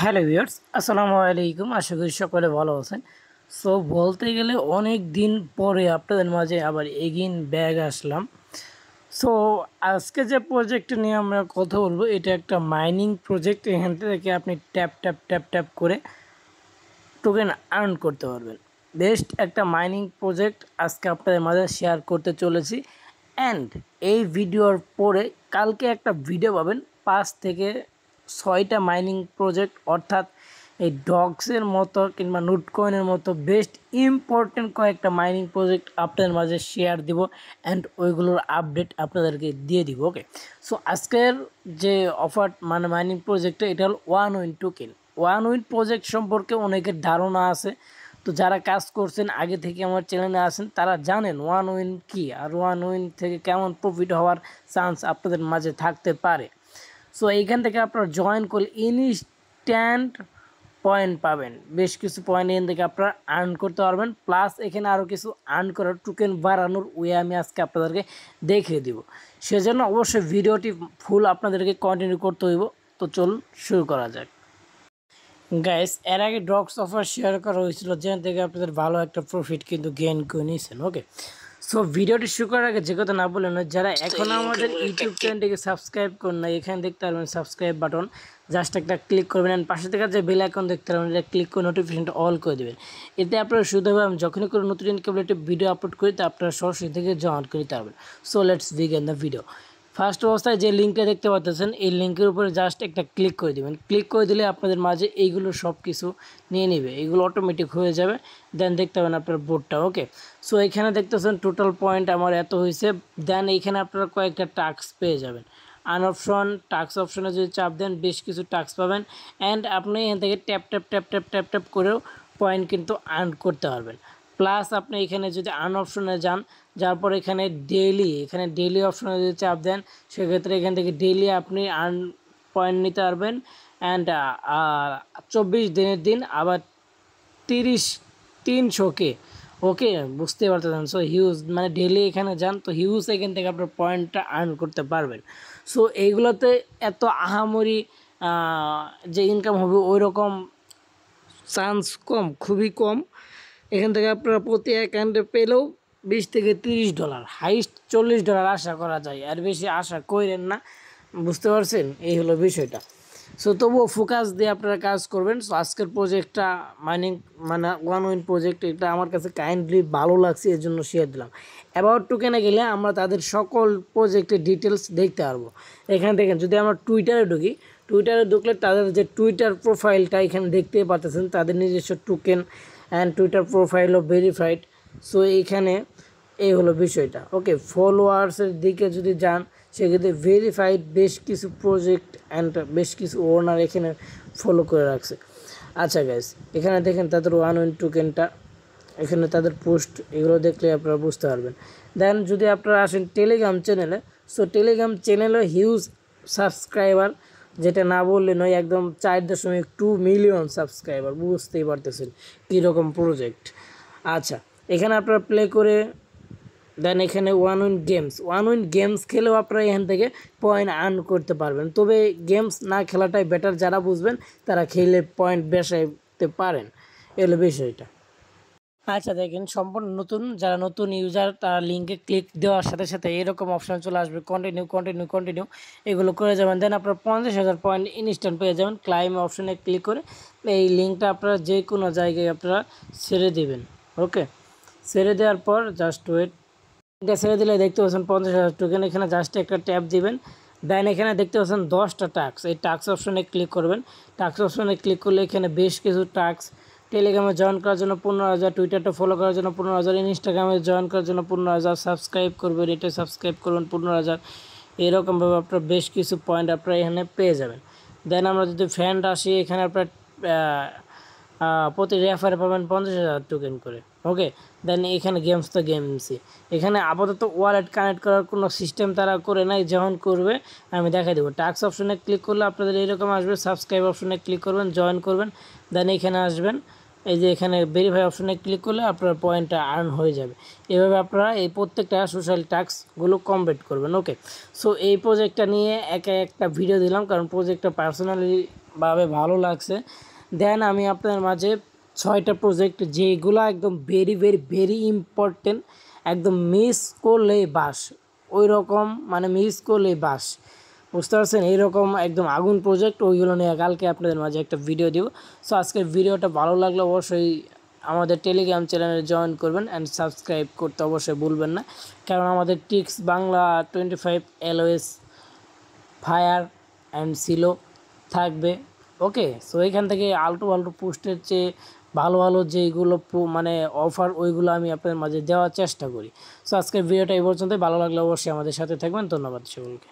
Hello viewers, আসসালামু আলাইকুম। আশা করি সকলে ভালো আছেন। সো বলতে গেলে অনেক দিন পরে আপনাদের মাঝে আবার এগেইন ব্যাক আসলাম। সো আজকে যে প্রজেক্ট নিয়ে আমরা কথা বলবো, এটা একটা মাইনিং প্রজেক্ট। এখান থেকে আপনি ট্যাপ ট্যাপ ট্যাপ ট্যাপ করে টোকেন আর্ন করতে পারবেন। বেস্ট একটা মাইনিং প্রজেক্ট আজকে আপনাদের মাঝে শেয়ার করতে চলেছি। অ্যান্ড এই ভিডিওর পরে কালকে একটা ভিডিও পাবেন 5 থেকে 6টা মাইনিং প্রজেক্ট, অর্থাৎ এই ডগসের মতো কিংবা নুটকয়েনের মতো বেস্ট ইম্পর্টেন্ট কয়েকটা মাইনিং প্রজেক্ট আপনাদের মাঝে শেয়ার দিব অ্যান্ড ওইগুলোর আপডেট আপনাদেরকে দিয়ে দিব। ওকে, সো আজকের যে অফার মানে মাইনিং প্রজেক্টটা, এটা হল 1 উইন টোকেন। 1 উইন প্রজেক্ট সম্পর্কে অনেকের ধারণা আছে, তো যারা কাজ করছেন আগে থেকে আমার চ্যানেলে আসেন তারা জানেন 1 উইন কী আর 1 উইন থেকে কেমন প্রফিট হওয়ার চান্স আপনাদের মাঝে থাকতে পারে। সো এইখান থেকে আপনারা জয়েন করলে ইনস্ট্যান্ট পয়েন্ট পাবেন, বেশ কিছু পয়েন্ট এখান থেকে আপনারা আর্ন করতে পারবেন। প্লাস এখানে আরও কিছু আর্ন করার টোকেন বাড়ানোর ওয়ে আমি আজকে আপনাদেরকে দেখিয়ে দিব। সেজন্য অবশ্যই ভিডিওটি ফুল আপনাদেরকে কন্টিনিউ করতে হইব। তো চলুন শুরু করা যাক। গাইস, এর আগে ডগস অফার শেয়ার করা হয়েছিল, যেখান থেকে আপনাদের ভালো একটা প্রফিট কিন্তু গেইন করে নিয়েছেন। ওকে, সো ভিডিওটি শুরু করার আগে যে কথা না বলে নয়, যারা এখন আমাদের ইউটিউব চ্যানেলটিকে সাবস্ক্রাইব করুন না, এখানে দেখতে পারবেন সাবস্ক্রাইব বাটন, জাস্ট একটা ক্লিক করবেন অ্যান্ড পাশে থেকে যে বেল আইকন দেখতে পারবেন, এটা ক্লিক করে নোটিফিকেশনটা অল করে দেবেন। এতে আপনারা শুধু আমি যখনই করে নতুন ইনকামেটিভ ভিডিও আপলোড করি তা আপনারা সরাসরি থেকে জয়েন করে দিতে পারবেন। So let's begin the video. First অবস্থায় যে লিঙ্কটা দেখতে পাচ্ছেন, এই লিঙ্কের উপরে জাস্ট একটা ক্লিক করে দেবেন। ক্লিক করে দিলে আপনাদের মাঝে এইগুলো সব কিছু নিয়ে নেবে, এগুলো অটোমেটিক হয়ে যাবে। দেন দেখতে পাবেন আপনার বোর্ডটা। ওকে, সো এখানে দেখতেছেন টোটাল পয়েন্ট আমার এত হয়েছে। দেন এইখানে আপনারা কয়েকটা টাস্ক পেয়ে যাবেন। অপশন টাস্ক অপশনে যদি চাপ দেন বেশ কিছু টাস্ক পাবেন অ্যান্ড আপনি এখান থেকে tap tap tap tap tap tap করেও পয়েন্ট কিন্তু আর্ন করতে পারবেন। প্লাস আপনি এখানে যদি অপশনে যান, যার পর এখানে ডেইলি অপশনে যদি চাপ দেন, সেক্ষেত্রে এখান থেকে ডেইলি আপনি আর্ন পয়েন্ট নিতে পারবেন। অ্যান্ড 24 দিনের দিন আবার 300K। ওকে, বুঝতে পারতেছেন। সো হিউজ মানে ডেইলি এখানে যান তো হিউজ এখান থেকে আপনার পয়েন্টটা আর্ন করতে পারবেন। সো এইগুলোতে এত আহামরি যে ইনকাম হবে ওই রকম চান্স কম, খুবই কম। এখান থেকে আপনারা প্রতি অ্যাকাউন্টে পেলেও $20 থেকে $30, হাইস্ট $40 আশা করা যায়, আর বেশি আশা করেন না। বুঝতে পারছেন, এই হলো বিষয়টা। সো তবুও ফোকাস দিয়ে আপনারা কাজ করবেন। সো আজকের প্রজেক্টটা মানে 1 উইন প্রজেক্ট, এটা আমার কাছে কাইন্ডলি ভালো লাগছে, এর জন্য শেয়ার দিলাম। অ্যাবাউট টোকেনে গেলে আমরা তাদের সকল প্রজেক্টের ডিটেলস দেখতে পারবো। এখানে দেখেন, যদি আমরা টুইটারে ঢুকলে তাদের যে টুইটার প্রোফাইলটা এখানে দেখতে পাচ্ছেন, তাদের নিজস্ব টোকেন অ্যান্ড টুইটার প্রোফাইলও ভেরিফাইড। সো এইখানে এই হলো বিষয়টা। ওকে, ফলোয়ার্সের দিকে যদি যান, সেক্ষেত্রে ভেরিফাইড বেশ কিছু প্রজেক্ট অ্যান্ড বেশ কিছু ওনার এখানে ফলো করে রাখছে। আচ্ছা গাইস, এখানে দেখেন তাদের 1 উইন টোকেনটা, এখানে তাদের পোস্ট, এগুলো দেখলে আপনারা বুঝতে পারবেন। দেন যদি আপনারা আসেন টেলিগ্রাম চ্যানেলে, সো টেলিগ্রাম চ্যানেলে হিউজ সাবস্ক্রাইবার, যেটা না বললে নয়, একদম 4.2 মিলিয়ন সাবস্ক্রাইবার। বুঝতেই পারতেছেন কীরকম প্রজেক্ট। আচ্ছা, এখানে আপনারা প্লে করে দেন এখানে 1 উইন গেমস খেলেও আপনারা এখান থেকে পয়েন্ট আর্ন করতে পারবেন। তবে গেমস না খেলাটাই বেটার, যারা বুঝবেন তারা খেলে পয়েন্ট বেসাইতে পারেন, এগুলো বিষয়টা। আচ্ছা দেখেন, সম্পূর্ণ নতুন, যারা নতুন ইউজার তারা লিঙ্কে ক্লিক দেওয়ার সাথে সাথে এরকম অপশান চলে আসবে, কন্টিনিউ এগুলো করে যাবেন। দেন আপনারা 50,000 পয়েন্ট ইনস্ট্যান্ট পেয়ে যাবেন। ক্লাইম অপশানে ক্লিক করে এই লিঙ্কটা আপনারা যে কোনো জায়গায় আপনারা ছেড়ে দেবেন। ওকে, ছেড়ে দেওয়ার পর জাস্ট ওয়েট, এটা ছেড়ে দিলে দেখতে পাচ্ছেন 50,000 টোকেন। এখানে জাস্ট একটা ট্যাপ দিবেন। দেন এখানে দেখতে পাচ্ছেন 10টা টাস্ক, এই টাস্ক অপশনে ক্লিক করবেন। টাস্ক অপশনে ক্লিক করলে এখানে বেশ কিছু টাস্ক, টেলিগ্রামে জয়েন করার জন্য 15,000, টুইটারটা ফলো করার জন্য 15,000, ইনস্টাগ্রামে জয়েন করার জন্য 15,000, সাবস্ক্রাইব করবেন, এটা সাবস্ক্রাইব করবেন 15,000। এরকমভাবে আপনার বেশ কিছু পয়েন্ট আপনারা এখানে পেয়ে যাবেন। দেন আমরা যদি ফ্রেন্ড আসি, এখানে আপনার প্রতি রেফারে পাবেন 50,000 টোকেন করে। ওকে, দেন এখানে গেমসই, এখানে আপাতত ওয়ালেট কানেক্ট করার কোনো সিস্টেম তারা করে নাই, যখন করবে আমি দেখাই দেবো। টাস্ক অপশনে ক্লিক করলে আপনাদের এরকম আসবে, সাবস্ক্রাইব অপশনে ক্লিক করবেন, জয়েন করবেন, দেন এখানে আসবেন, এই যে এখানে ভেরিফাই অপশনে ক্লিক করলে আপনার পয়েন্টটা আর্ন হয়ে যাবে। এভাবে আপনারা এই প্রত্যেকটা সোশ্যাল টাস্কগুলো কমপ্লিট করবেন। ওকে, সো এই প্রজেক্টটা নিয়ে একটা ভিডিও দিলাম, কারণ প্রজেক্টটা পার্সোনালি ভাবে ভালো লাগছে। দেন আমি আপনাদের মাঝে 6টা প্রজেক্ট যেগুলো একদম ভেরি ভেরি ভেরি ইম্পর্টেন্ট, একদম মিস করলেই বাস, ওই রকম মানে মিস করলেই বাস, বুঝতে পারছেন? এইরকম একদম আগুন প্রজেক্ট, ওইগুলো নিয়ে কালকে আপনাদের মাঝে একটা ভিডিও দিব। সো আজকের ভিডিওটা ভালো লাগলে অবশ্যই আমাদের টেলিগ্রাম চ্যানেলে জয়েন করবেন অ্যান্ড সাবস্ক্রাইব করতে অবশ্যই ভুলবেন না, কারণ আমাদের টিক্স বাংলা 25 LOS ফায়ার অ্যান্ড সিলো থাকবে। ওকে, সো এখান থেকে আলটু ফালটু পোস্টের চেয়ে ভালো ভালো যেইগুলো মানে অফার, ওইগুলো আমি আপনাদের মাঝে দেওয়ার চেষ্টা করি। সো আজকের ভিডিওটা এই পর্যন্তই। ভালো লাগলে অবশ্যই আমাদের সাথে থাকবেন। ধন্যবাদ সকলকে।